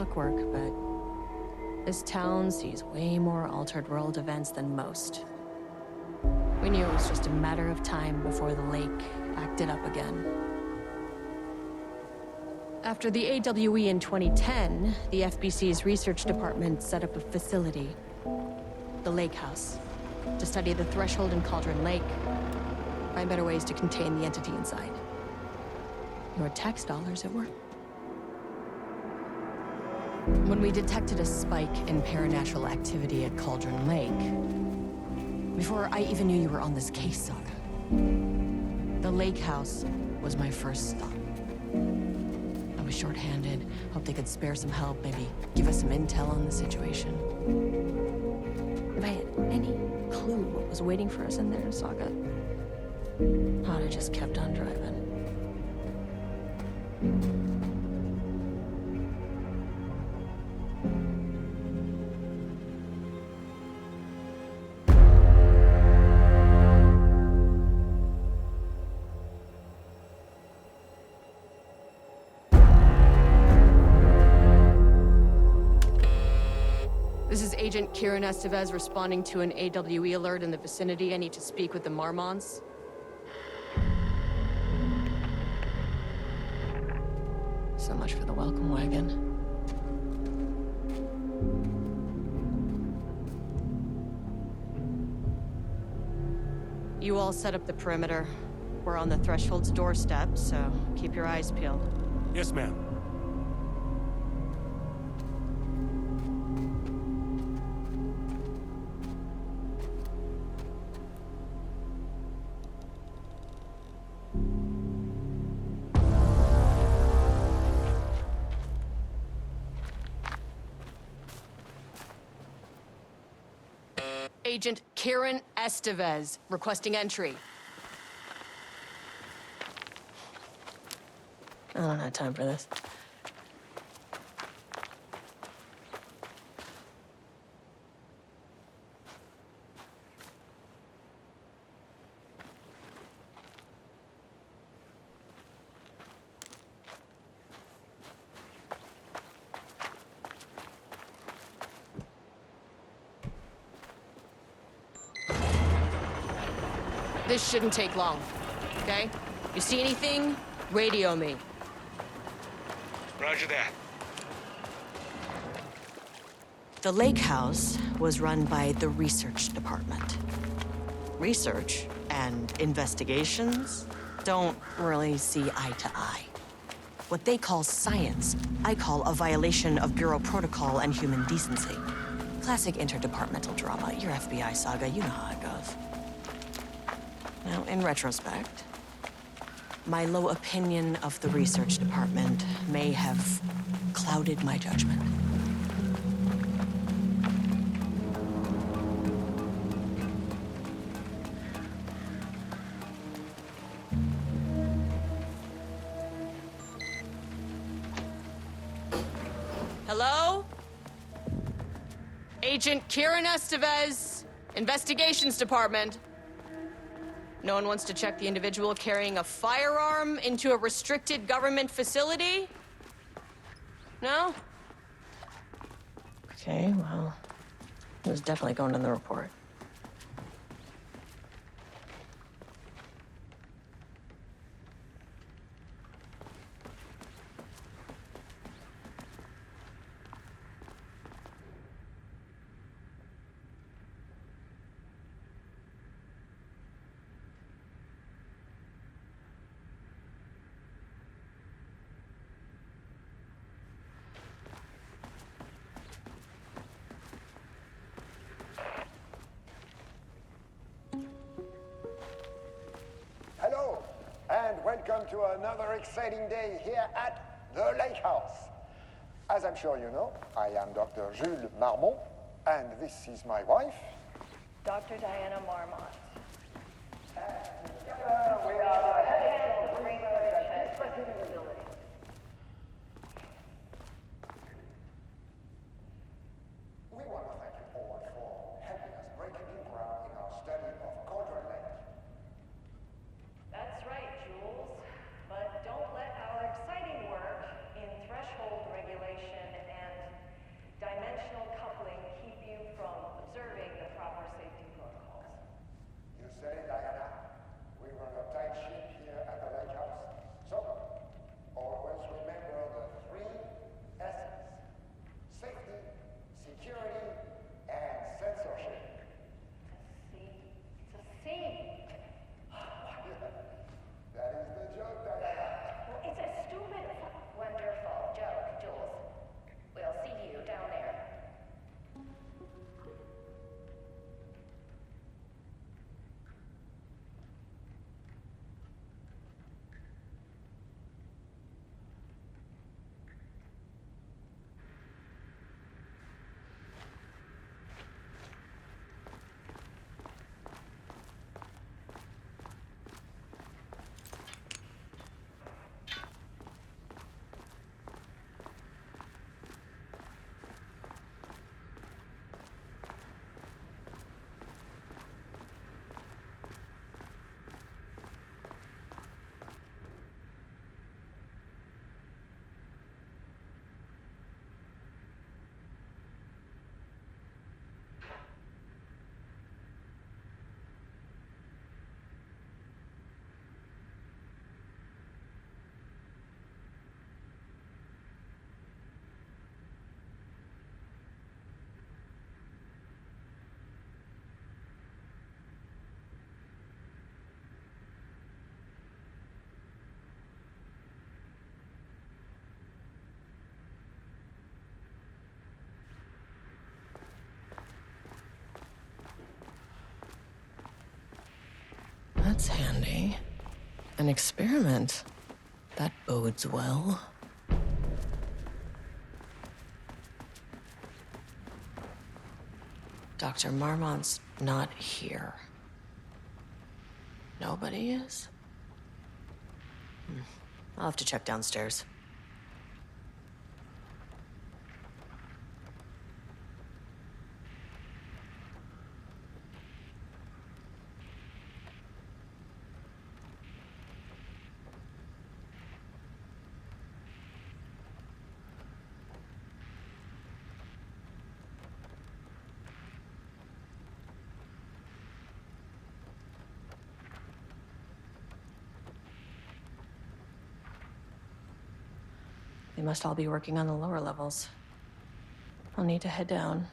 Work, but this town sees way more altered world events than most. We knew it was just a matter of time before the lake acted up again. After the AWE in 2010, the FBC's research department set up a facility, the Lake House, to study the Threshold and Cauldron Lake, find better ways to contain the entity inside. Your tax dollars at work. When we detected a spike in paranatural activity at Cauldron Lake, before I even knew you were on this case, Saga, the Lake House was my first stop. I was short-handed, hoped they could spare some help, maybe give us some intel on the situation. If I had any clue what was waiting for us in there, Saga, I'd have just kept on driving. This is Agent Kieran Estevez responding to an AWE alert in the vicinity. I need to speak with the Marmons. So much for the welcome wagon. You all set up the perimeter. We're on the Threshold's doorstep, so keep your eyes peeled. Yes, ma'am. Agent Kieran Estevez, requesting entry. I don't have time for this. This shouldn't take long, okay? You see anything, radio me. Roger that. The Lake House was run by the research department. Research and investigations don't really see eye to eye. What they call science, I call a violation of Bureau protocol and human decency. Classic interdepartmental drama. Your FBI saga, you know how it goes. Now, in retrospect, my low opinion of the research department may have clouded my judgment. Hello? Agent Kieran Estevez, Investigations Department. No one wants to check the individual carrying a firearm into a restricted government facility? No? Okay, well, it was definitely going in the report. Hello, and welcome to another exciting day here at the Lake House. As I'm sure you know, I am Dr. Jules Marmont, and this is my wife, Dr. Diana Marmont. together we are the head of research and sustainability. We want to thank you all for helping us break new ground in our study of Cauldron Lake. That's right, Jules. But don't let our exciting work in threshold regulation and That's handy. An experiment. That bodes well. Dr. Marmont's not here. Nobody is? I'll have to check downstairs. They must all be working on the lower levels. I'll need to head down.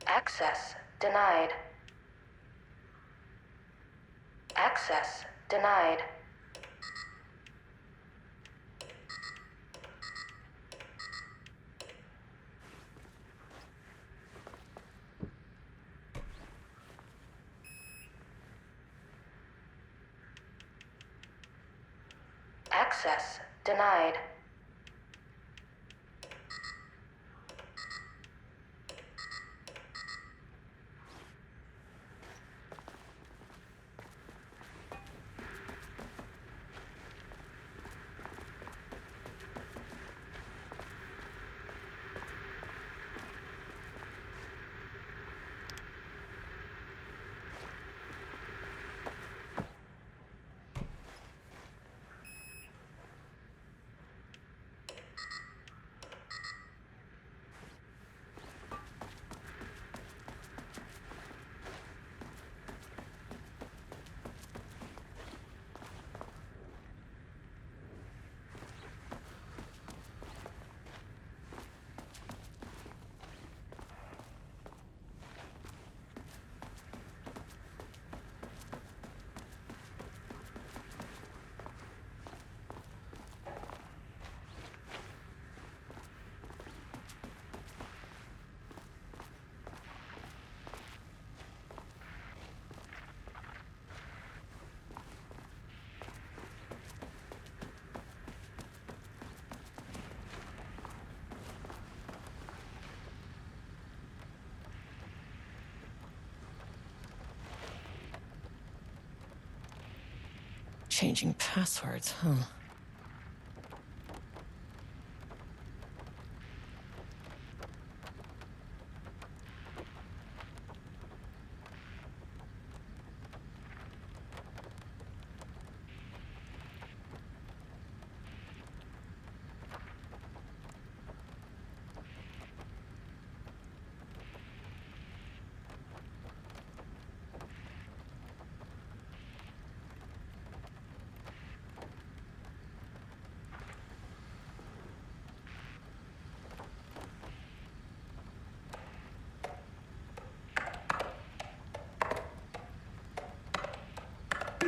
Access denied. Access denied. Access denied. Changing passwords, huh?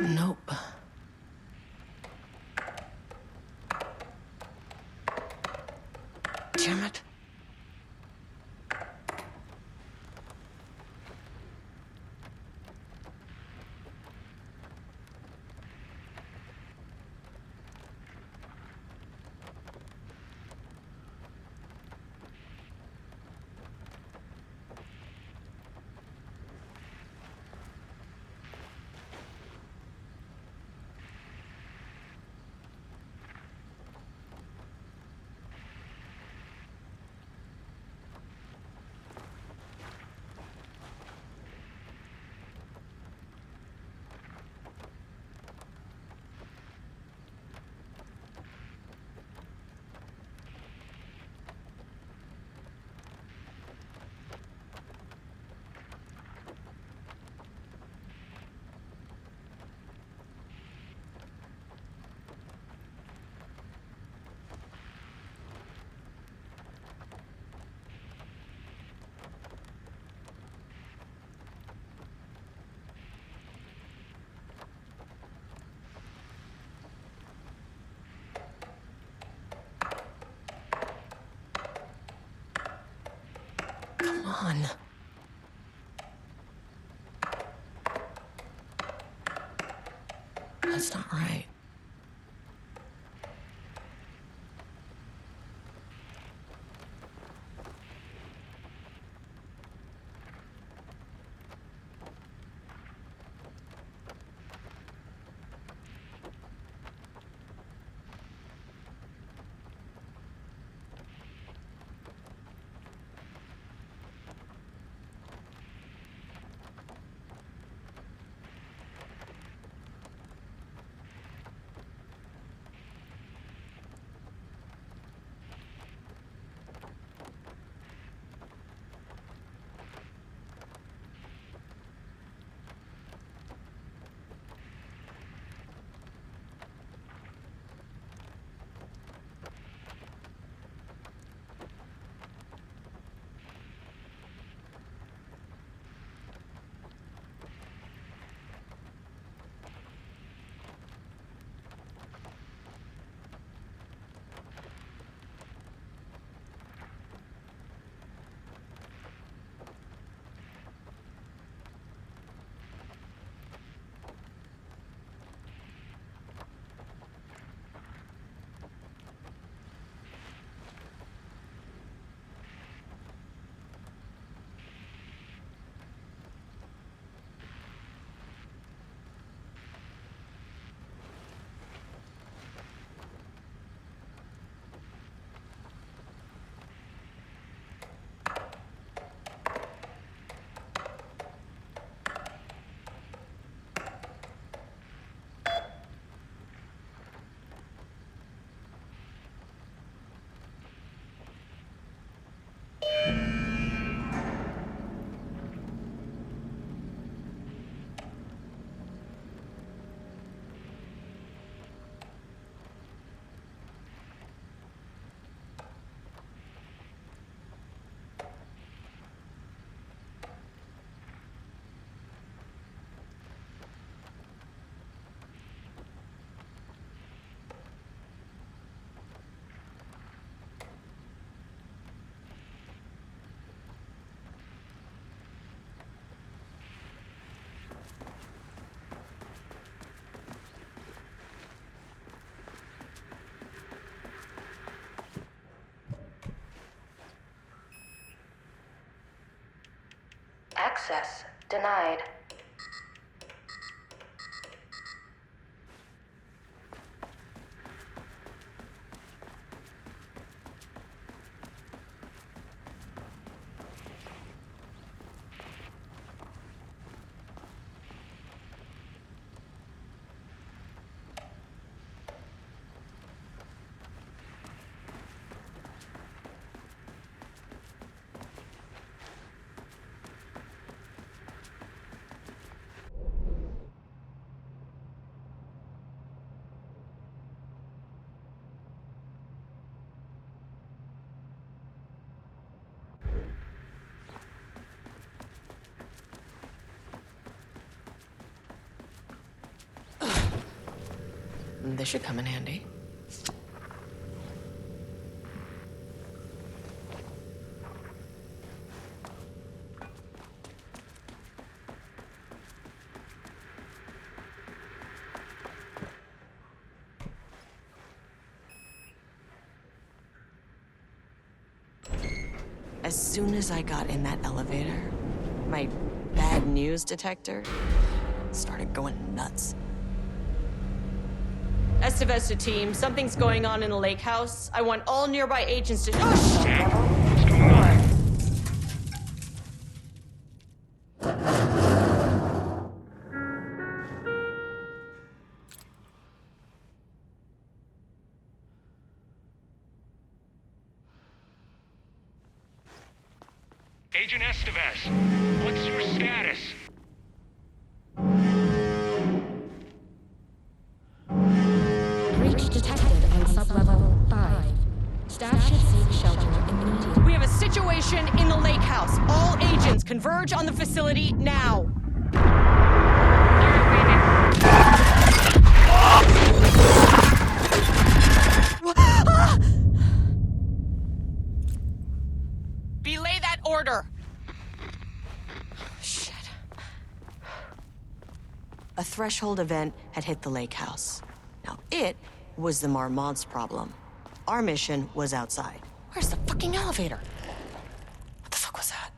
Nope. Damn it. on. That's not right. Access denied. This should come in handy. As soon as I got in that elevator, my bad news detector started going nuts. Estevez to team, something's going on in the lake house. I want all nearby agents to— oh, shit! What's going on? Agent Estevez, what's your status? Breach detected on sublevel 5. Staff should seek shelter immediately. We have a situation in the lake house. All agents converge on the facility now. Belay that order. A threshold event had hit the lake house. Now, it was the Marmont's problem. Our mission was outside. Where's the fucking elevator? What the fuck was that?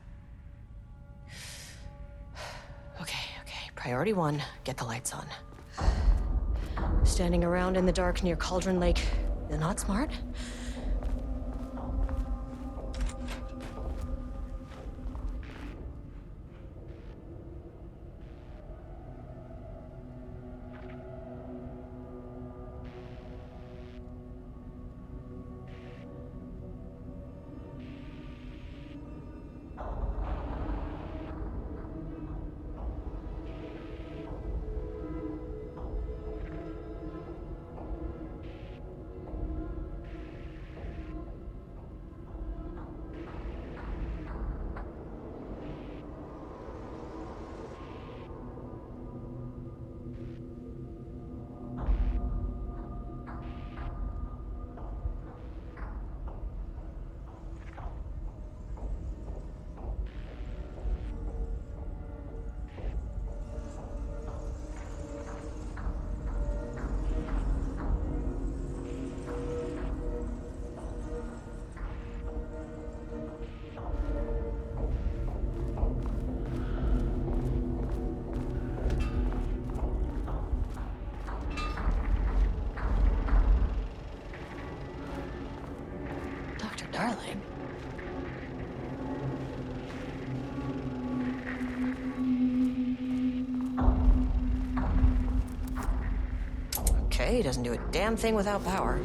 Okay. Priority 1, get the lights on. Standing around in the dark near Cauldron Lake, not smart. Darling. Okay, doesn't do a damn thing without power.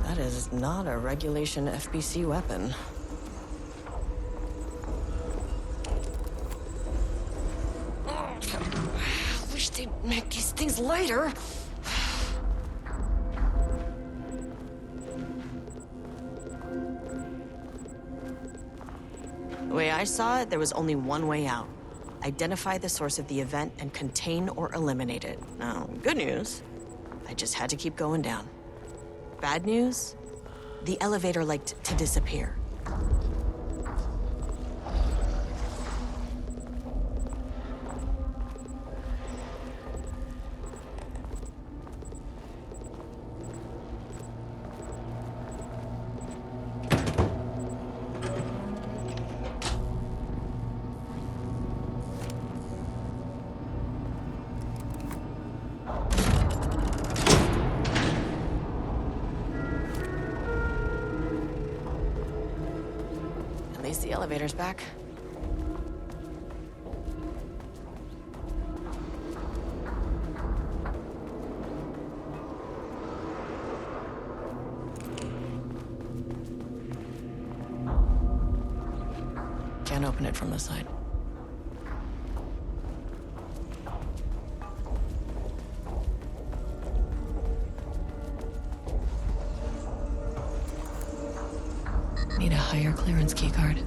That is not a regulation FBC weapon. I wish they'd make these things lighter. The way I saw it, there was only one way out. Identify the source of the event and contain or eliminate it. Now, good news, I just had to keep going down. Bad news, the elevator liked to disappear. At least the elevator's back. Can't open it from the side. Need a higher clearance keycard.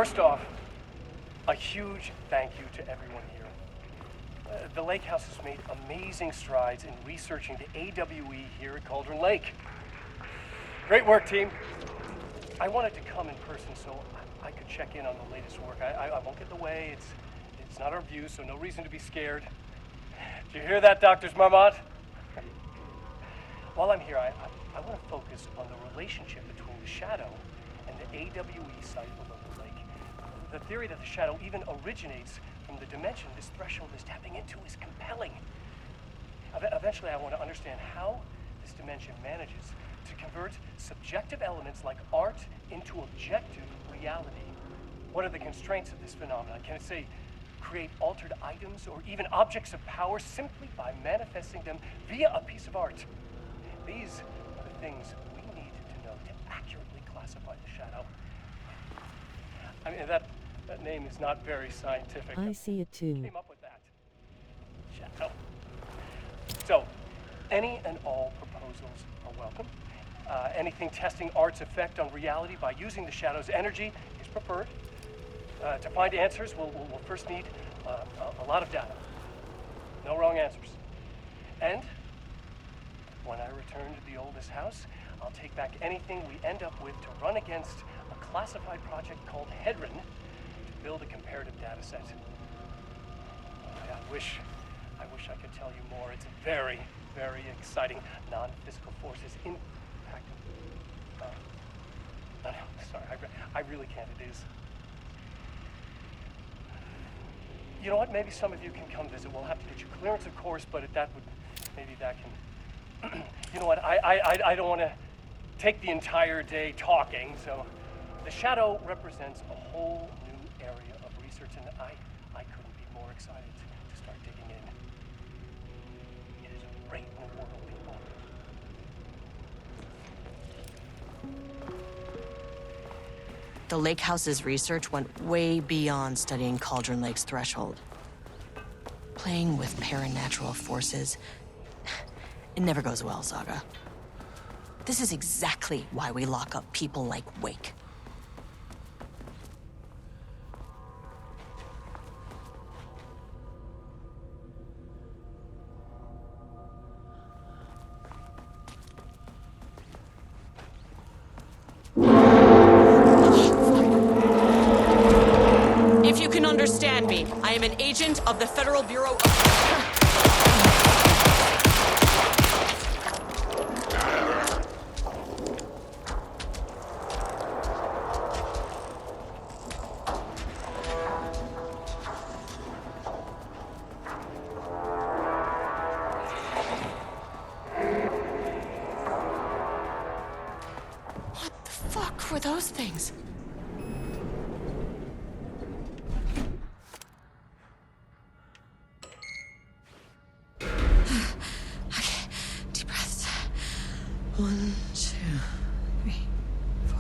First off, a huge thank you to everyone here. The Lake House has made amazing strides in researching the AWE here at Cauldron Lake. Great work, team. I wanted to come in person so I could check in on the latest work. I won't get in the way. It's not our view, so no reason to be scared. Did you hear that, Drs. Marmot? While I'm here, I want to focus on the relationship between the Shadow and the AWE site below the lake. The theory that the Shadow even originates from the dimension this threshold is tapping into is compelling. Eventually, I want to understand how this dimension manages to convert subjective elements like art into objective reality. What are the constraints of this phenomenon? Can it, say, create altered items or even objects of power simply by manifesting them via a piece of art? These are the things we need to know to accurately classify the Shadow. I mean, that name is not very scientific. I see it too. Came up with that. Shadow. So, any and all proposals are welcome. Anything testing art's effect on reality by using the Shadow's energy is preferred. To find answers, we'll first need a lot of data. No wrong answers. And when I return to the oldest house, I'll take back anything we end up with to run against a classified project called Hedron to build a comparative data set. I wish I could tell you more. It's very, very exciting. Non-physical forces impact. No, sorry, I really can't. It is. You know what? Maybe some of you can come visit. We'll have to get you clearance, of course, but maybe that can. You know what? I don't want to take the entire day talking. So, the Shadow represents a whole new area of research, and I couldn't be more excited to start digging in. It is a great new world, people. The Lake House's research went way beyond studying Cauldron Lake's threshold. Playing with paranatural forces, it never goes well, Saga. This is exactly why we lock up people like Wake. If you can understand me, I am an agent of the Federal Bureau of... What the fuck were those things? Okay, deep breaths. 1, 2, 3, 4,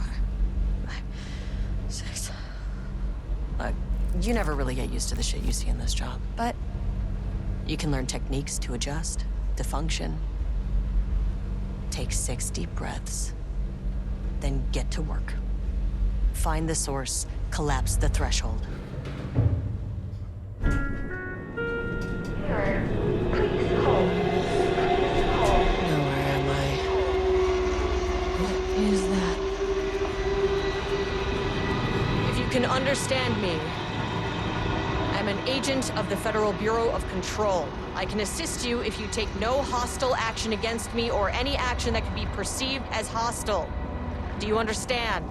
5, 6. Look, you never really get used to the shit you see in this job, but you can learn techniques to adjust, to function. Take 6 deep breaths, then get to work. Find the source, collapse the threshold. Please hold. Now where am I? What is that? If you can understand me, I'm an agent of the Federal Bureau of Control. I can assist you if you take no hostile action against me or any action that can be perceived as hostile. Do you understand?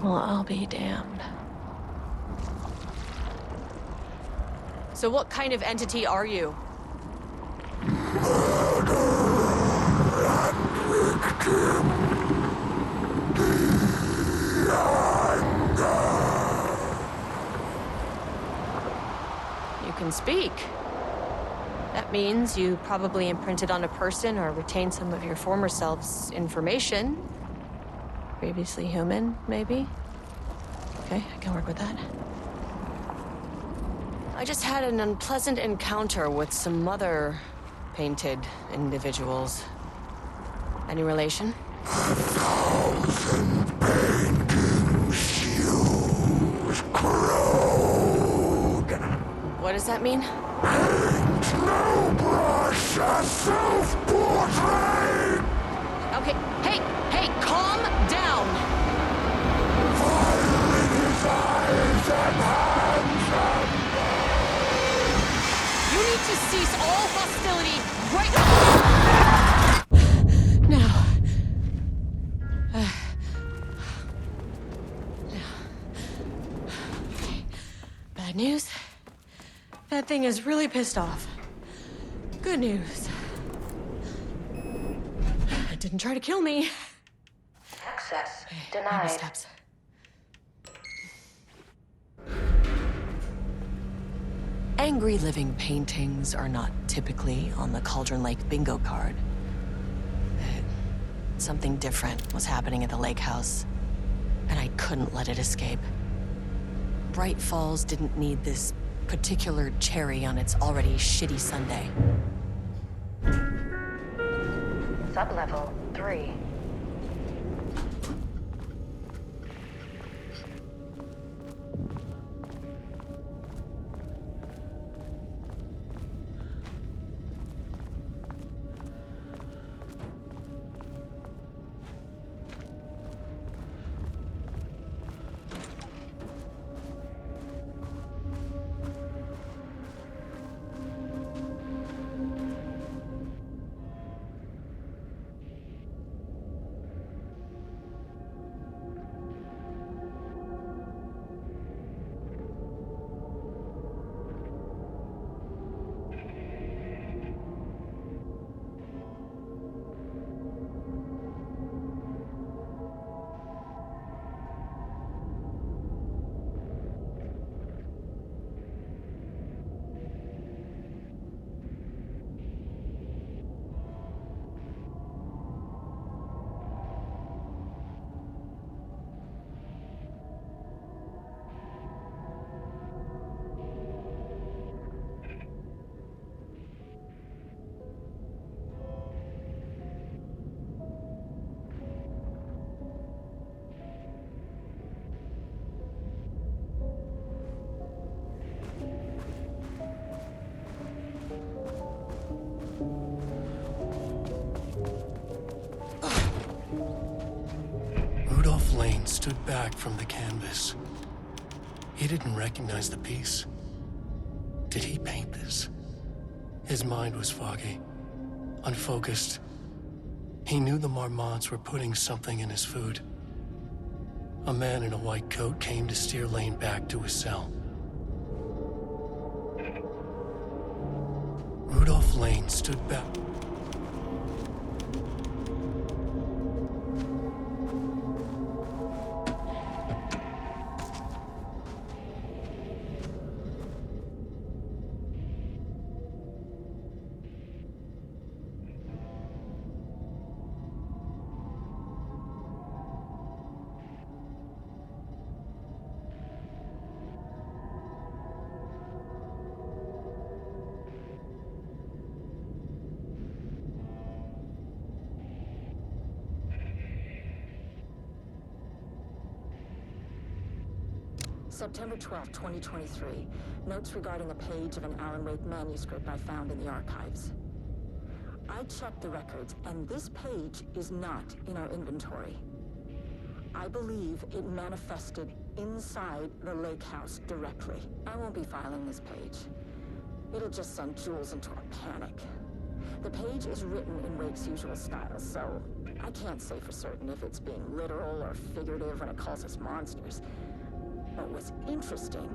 Well, I'll be damned. So what kind of entity are you? You can speak. That means you probably imprinted on a person or retained some of your former self's information. Previously human, maybe? Okay, I can work with that. I just had an unpleasant encounter with some other painted individuals. Any relation? What does that mean? Okay, hey, calm down! You need to cease all hostility right now. Bad news. That thing is really pissed off. Good news. It didn't try to kill me. Access Baby denied. steps. Angry living paintings are not typically on the Cauldron Lake bingo card. Something different was happening at the lake house, and I couldn't let it escape. Bright Falls didn't need this particular cherry on its already shitty sundae. Sublevel 3. Rudolph Lane stood back from the canvas. He didn't recognize the piece. Did he paint this? His mind was foggy, unfocused. He knew the Marmonts were putting something in his food. A man in a white coat came to steer Lane back to his cell. Rudolph Lane stood back. September 12, 2023. Notes regarding a page of an Alan Wake manuscript I found in the archives. I checked the records, and this page is not in our inventory. I believe it manifested inside the lake house directly. I won't be filing this page. It'll just send Jules into a panic. The page is written in Wake's usual style, so I can't say for certain if it's being literal or figurative when it calls us monsters. But what's interesting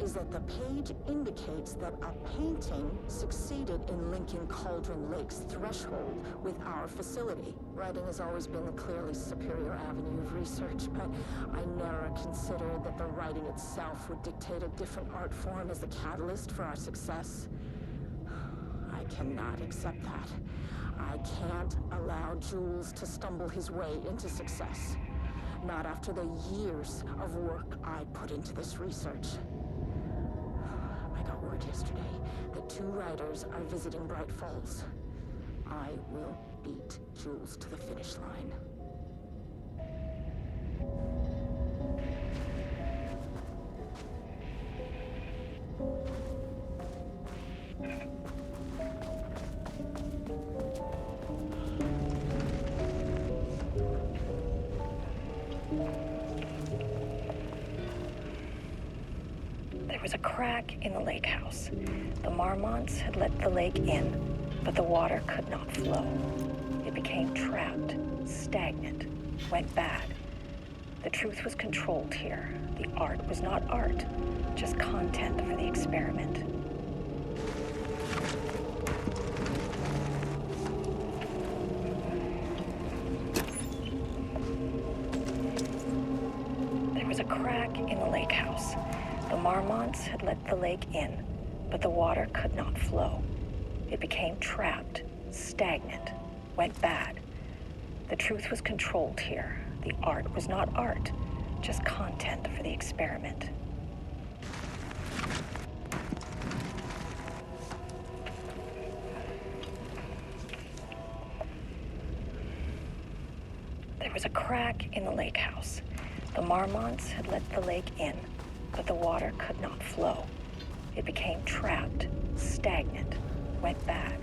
is that the page indicates that a painting succeeded in linking Cauldron Lake's threshold with our facility. Writing has always been the clearly superior avenue of research, but I never considered that the writing itself would dictate a different art form as the catalyst for our success. I cannot accept that. I can't allow Jules to stumble his way into success. Not after the years of work I put into this research. I got word out yesterday that 2 riders are visiting Bright Falls. I will beat Jules to the finish line. There was a crack in the lake house. The Marmonts had let the lake in, but the water could not flow. It became trapped, stagnant, went bad. The truth was controlled here. The art was not art, just content for the experiment. There was a crack in the lake house. The Marmonts had let the lake in, but the water could not flow. It became trapped, stagnant, went bad. The truth was controlled here. The art was not art, just content for the experiment. There was a crack in the lake house. The Marmonts had let the lake in, but the water could not flow. It became trapped, stagnant, went bad.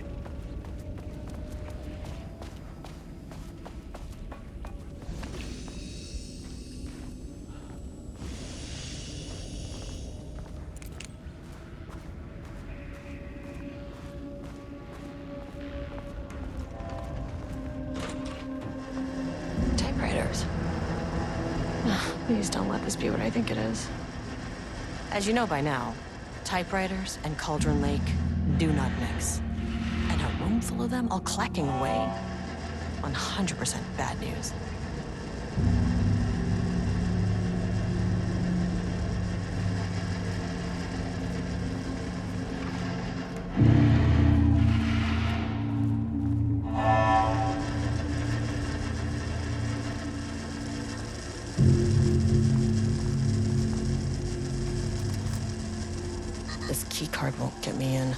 Typewriters. Please don't let this be what I think it is. As you know by now, typewriters and Cauldron Lake do not mix. And a room full of them all clacking away? 100% bad news. This keycard won't get me in.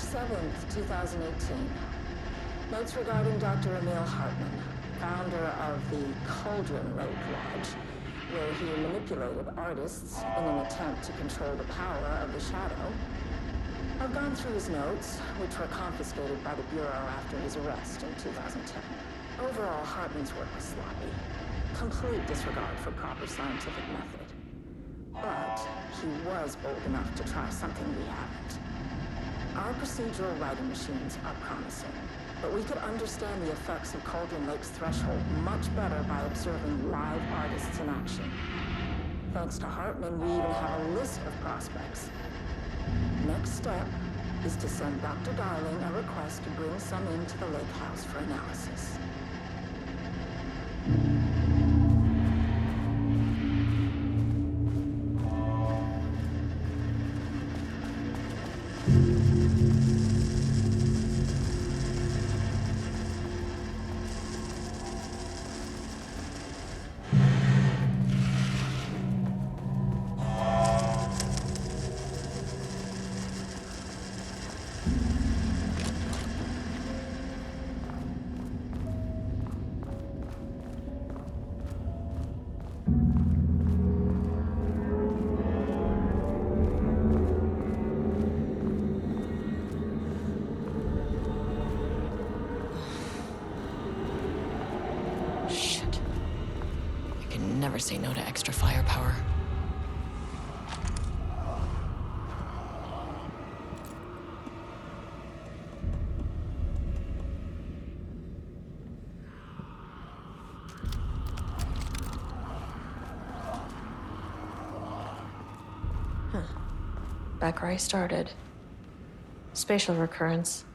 7th, 2018. Notes regarding Dr. Emil Hartman, founder of the Cauldron Lake Lodge, where he manipulated artists in an attempt to control the power of the Shadow. I've gone through his notes, which were confiscated by the Bureau after his arrest in 2010. Overall, Hartman's work was sloppy. Complete disregard for proper scientific method. But he was bold enough to try something we haven't. Our procedural writing machines are promising, but we could understand the effects of Cauldron Lake's threshold much better by observing live artists in action. Thanks to Hartman, we even have a list of prospects. Next step is to send Dr. Darling a request to bring some into the lake house for analysis. Shit. I can never say no to extra firepower. Back where I started. Spatial recurrence.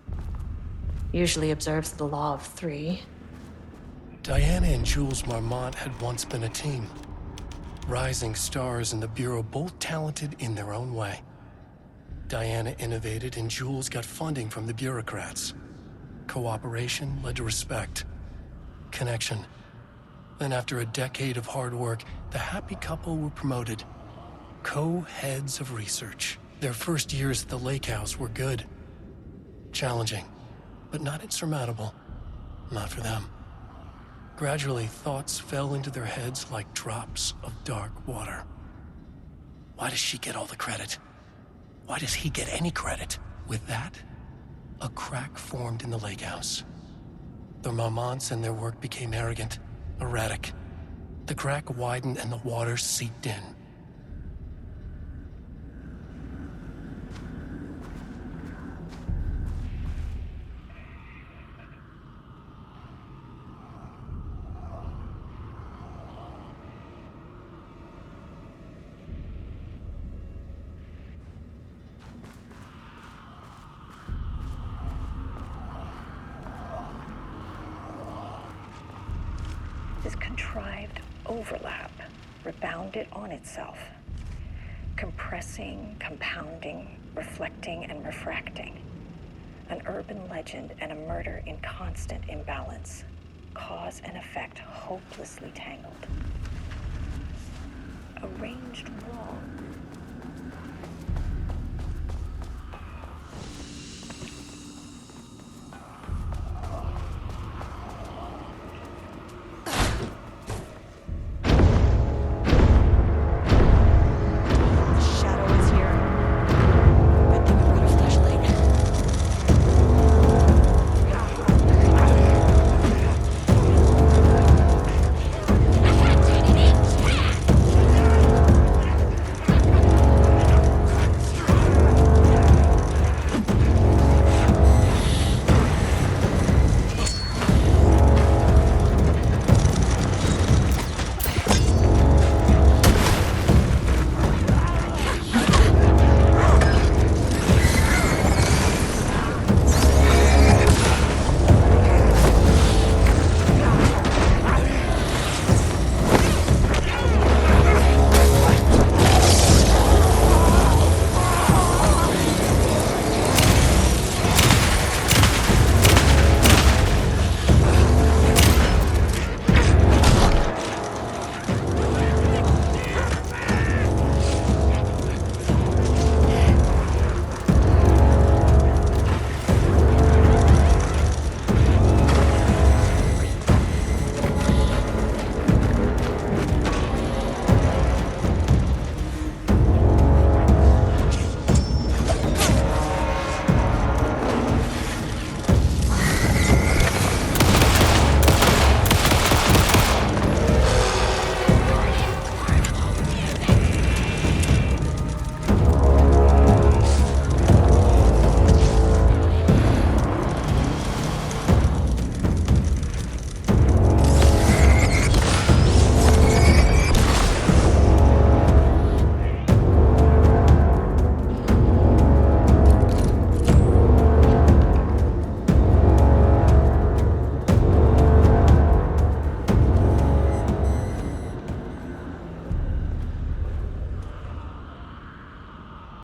Usually observes the law of three. Diana and Jules Marmont had once been a team. Rising stars in the Bureau, both talented in their own way. Diana innovated and Jules got funding from the bureaucrats. Cooperation led to respect. Connection. Then after a decade of hard work, the happy couple were promoted. Co-heads of research. Their first years at the lake house were good. Challenging, but not insurmountable. Not for them. Gradually, thoughts fell into their heads like drops of dark water. Why does she get all the credit? Why does he get any credit? With that, a crack formed in the lake house. The Marmonts and their work became arrogant, erratic. The crack widened and the water seeped in. This contrived overlap rebounded on itself, compressing, compounding, reflecting, and refracting. An urban legend and a murder in constant imbalance. Cause and effect hopelessly tangled. A ranged wall